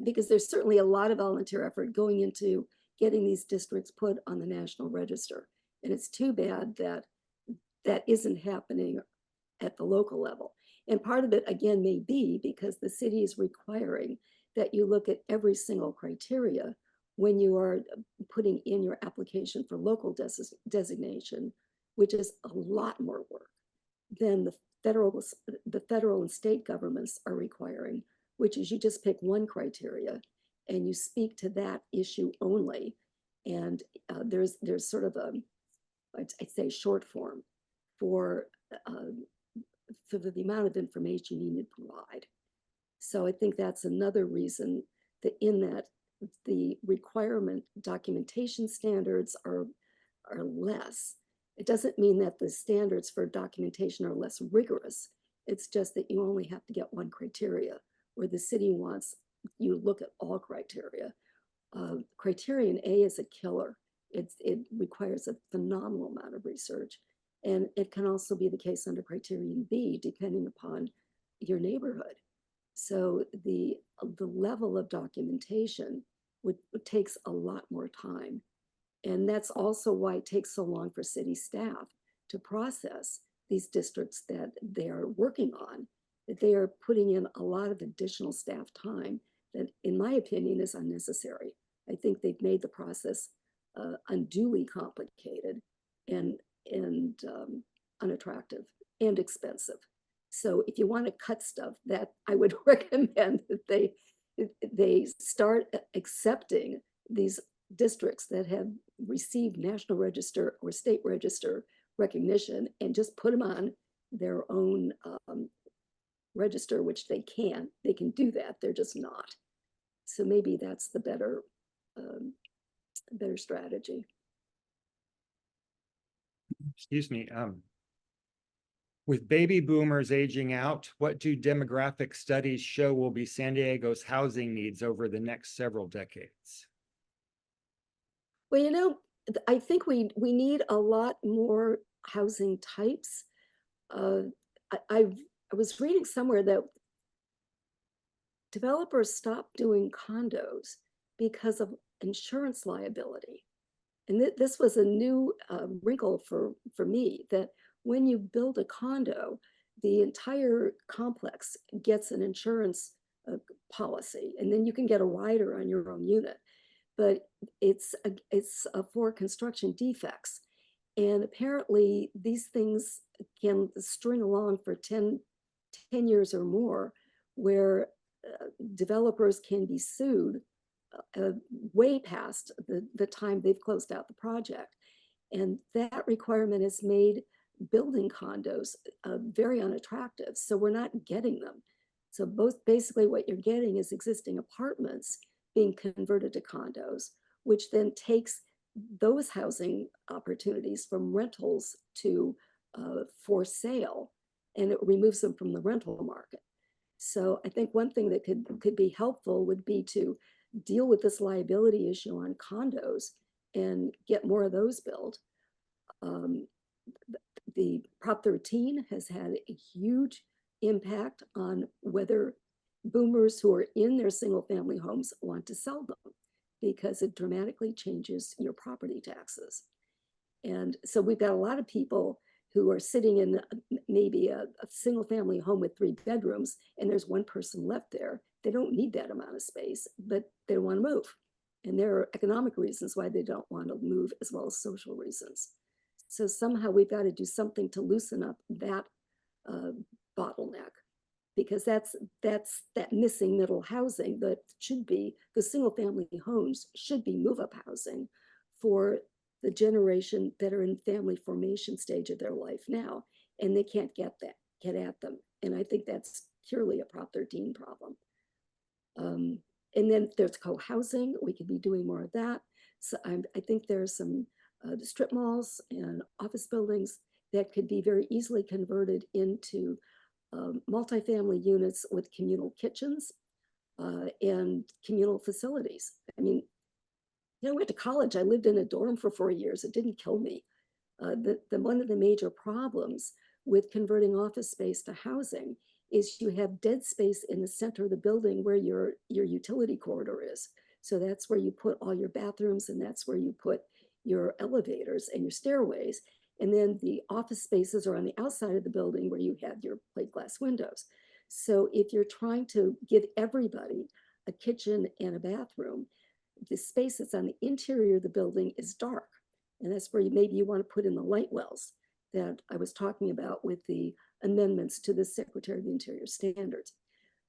because there's certainly a lot of volunteer effort going into getting these districts put on the National Register. And it's too bad that that isn't happening at the local level. And part of it, again, may be because the city is requiring that you look at every single criteria when you are putting in your application for local designation, which is a lot more work than the federal and state governments are requiring, which is you just pick one criteria and you speak to that issue only. And there's sort of I'd say short form for the amount of information you need to provide. So I think that's another reason that in that the requirement documentation standards are less. It doesn't mean that the standards for documentation are less rigorous. It's just that you only have to get one criteria, where the city wants you to look at all criteria. Criterion A is a killer. It requires a phenomenal amount of research. And it can also be the case under criterion B, depending upon your neighborhood. So the level of documentation takes a lot more time. And that's also why it takes so long for city staff to process these districts that they are working on. That they are putting in a lot of additional staff time that, in my opinion, is unnecessary. I think they've made the process unduly complicated and unattractive and expensive. So if you want to cut stuff, that I would recommend that they start accepting these districts that have received National Register or State Register recognition and just put them on their own register, which they can do that. They're just not. So maybe that's the better strategy. Excuse me. With baby boomers aging out, what do demographic studies show will be San Diego's housing needs over the next several decades? Well, I think we need a lot more housing types. I was reading somewhere that developers stopped doing condos because of insurance liability. And this was a new wrinkle for me, that when you build a condo, the entire complex gets an insurance policy, and then you can get a rider on your own unit. But it's for construction defects. And apparently these things can string along for 10 years or more, where developers can be sued way past the time they've closed out the project. And that requirement has made building condos very unattractive. So we're not getting them. So basically what you're getting is existing apartments being converted to condos, which then takes those housing opportunities from rentals to for sale, and it removes them from the rental market. So I think one thing that could be helpful would be to deal with this liability issue on condos and get more of those built. The Prop 13 has had a huge impact on whether boomers who are in their single family homes want to sell them, because it dramatically changes your property taxes. And so we've got a lot of people who are sitting in maybe a single family home with 3 bedrooms, and there's one person left there. They don't need that amount of space, but they want to move. And there are economic reasons why they don't want to move, as well as social reasons. So somehow we've got to do something to loosen up that bottleneck, because that's that missing middle housing that should be, the single family homes should be move-up housing for the generation that are in family formation stage of their life now, and they can't get at them. And I think that's purely a Prop 13 problem. And then there's co-housing. We could be doing more of that. So I think there's some strip malls and office buildings that could be very easily converted into multifamily units with communal kitchens and communal facilities. I mean, I went to college. I lived in a dorm for 4 years. It didn't kill me. One of the major problems with converting office space to housing is you have dead space in the center of the building where your utility corridor is. So that's where you put all your bathrooms, and that's where you put your elevators and your stairways. And then the office spaces are on the outside of the building where you have your plate glass windows. So if you're trying to give everybody a kitchen and a bathroom, the space that's on the interior of the building is dark. And that's where maybe you want to put in the light wells that I was talking about with the amendments to the Secretary of the Interior standards.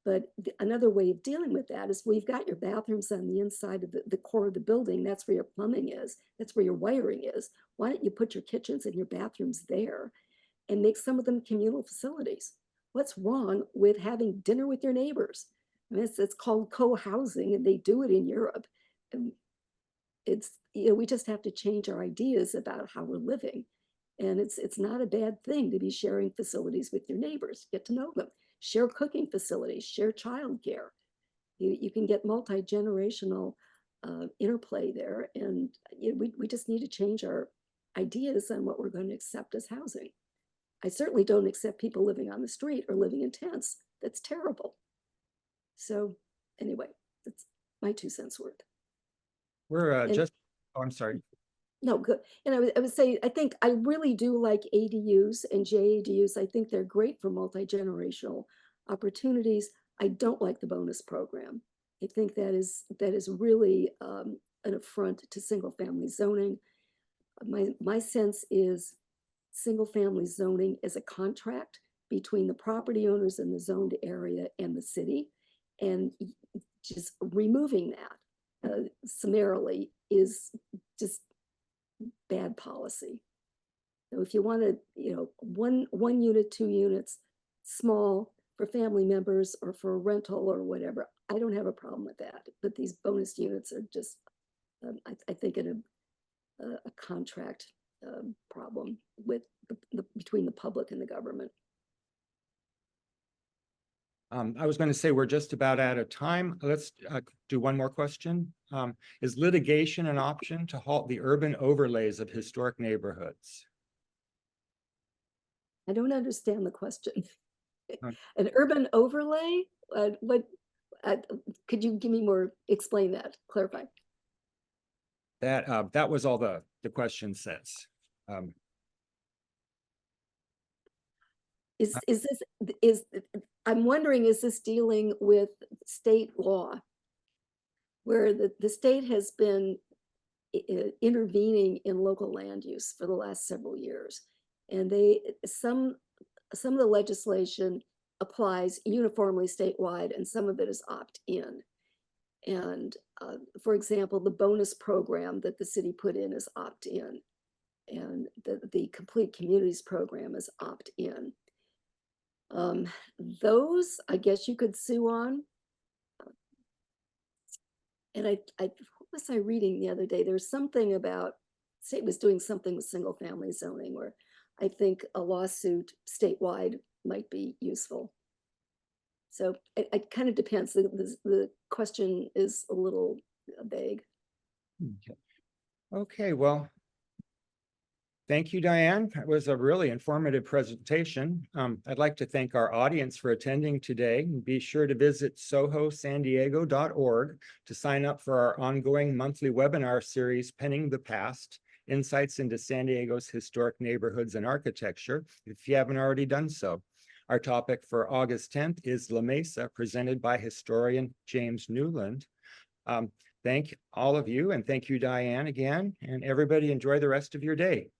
But another way of dealing with that is, well, you've got your bathrooms on the inside of the core of the building. That's where your plumbing is. That's where your wiring is. Why don't you put your kitchens and your bathrooms there and make some of them communal facilities? What's wrong with having dinner with your neighbors? I mean, it's called co-housing, and they do it in Europe. And it's, we just have to change our ideas about how we're living. And it's not a bad thing to be sharing facilities with your neighbors, get to know them, share cooking facilities, share childcare. You can get multi-generational interplay there. And we just need to change our ideas on what we're going to accept as housing. I certainly don't accept people living on the street or living in tents. That's terrible. So anyway, that's my 2 cents worth. We're And just, oh, I'm sorry. no, good. And I would say, I think I really do like ADUs and JADUs. I think they're great for multi-generational opportunities. I don't like the bonus program. I think that is really an affront to single family zoning. My sense is single family zoning is a contract between the property owners in the zoned area and the city. And just removing that summarily is just bad policy. So if you want to, one unit, 2 units, small for family members or for a rental or whatever, I don't have a problem with that. But these bonus units are just, I think, a contract problem with between the public and the government. I was going to say we're just about out of time. Let's do one more question. Is litigation an option to halt the urban overlays of historic neighborhoods? I don't understand the question. An urban overlay? What? Could you give me more? Explain that. Clarify. That was all the question says. I'm wondering, is this dealing with state law, where the state has been intervening in local land use for the last several years, and some of the legislation applies uniformly statewide, and some of it is opt-in. And for example, the bonus program that the city put in is opt-in, and the complete communities program is opt-in. Those, I guess you could sue on. And what was I reading the other day? There's something about, state was doing something with single family zoning, where I think a lawsuit statewide might be useful. So it kind of depends. The question is a little vague. Okay, well, thank you, Diane. It was a really informative presentation. I'd like to thank our audience for attending today. Be sure to visit sohosandiego.org to sign up for our ongoing monthly webinar series, Penning the Past, Insights into San Diego's Historic Neighborhoods and Architecture, if you haven't already done so. Our topic for August 10th is La Mesa, presented by historian James Newland. Thank all of you, and thank you, Diane, again, and everybody enjoy the rest of your day.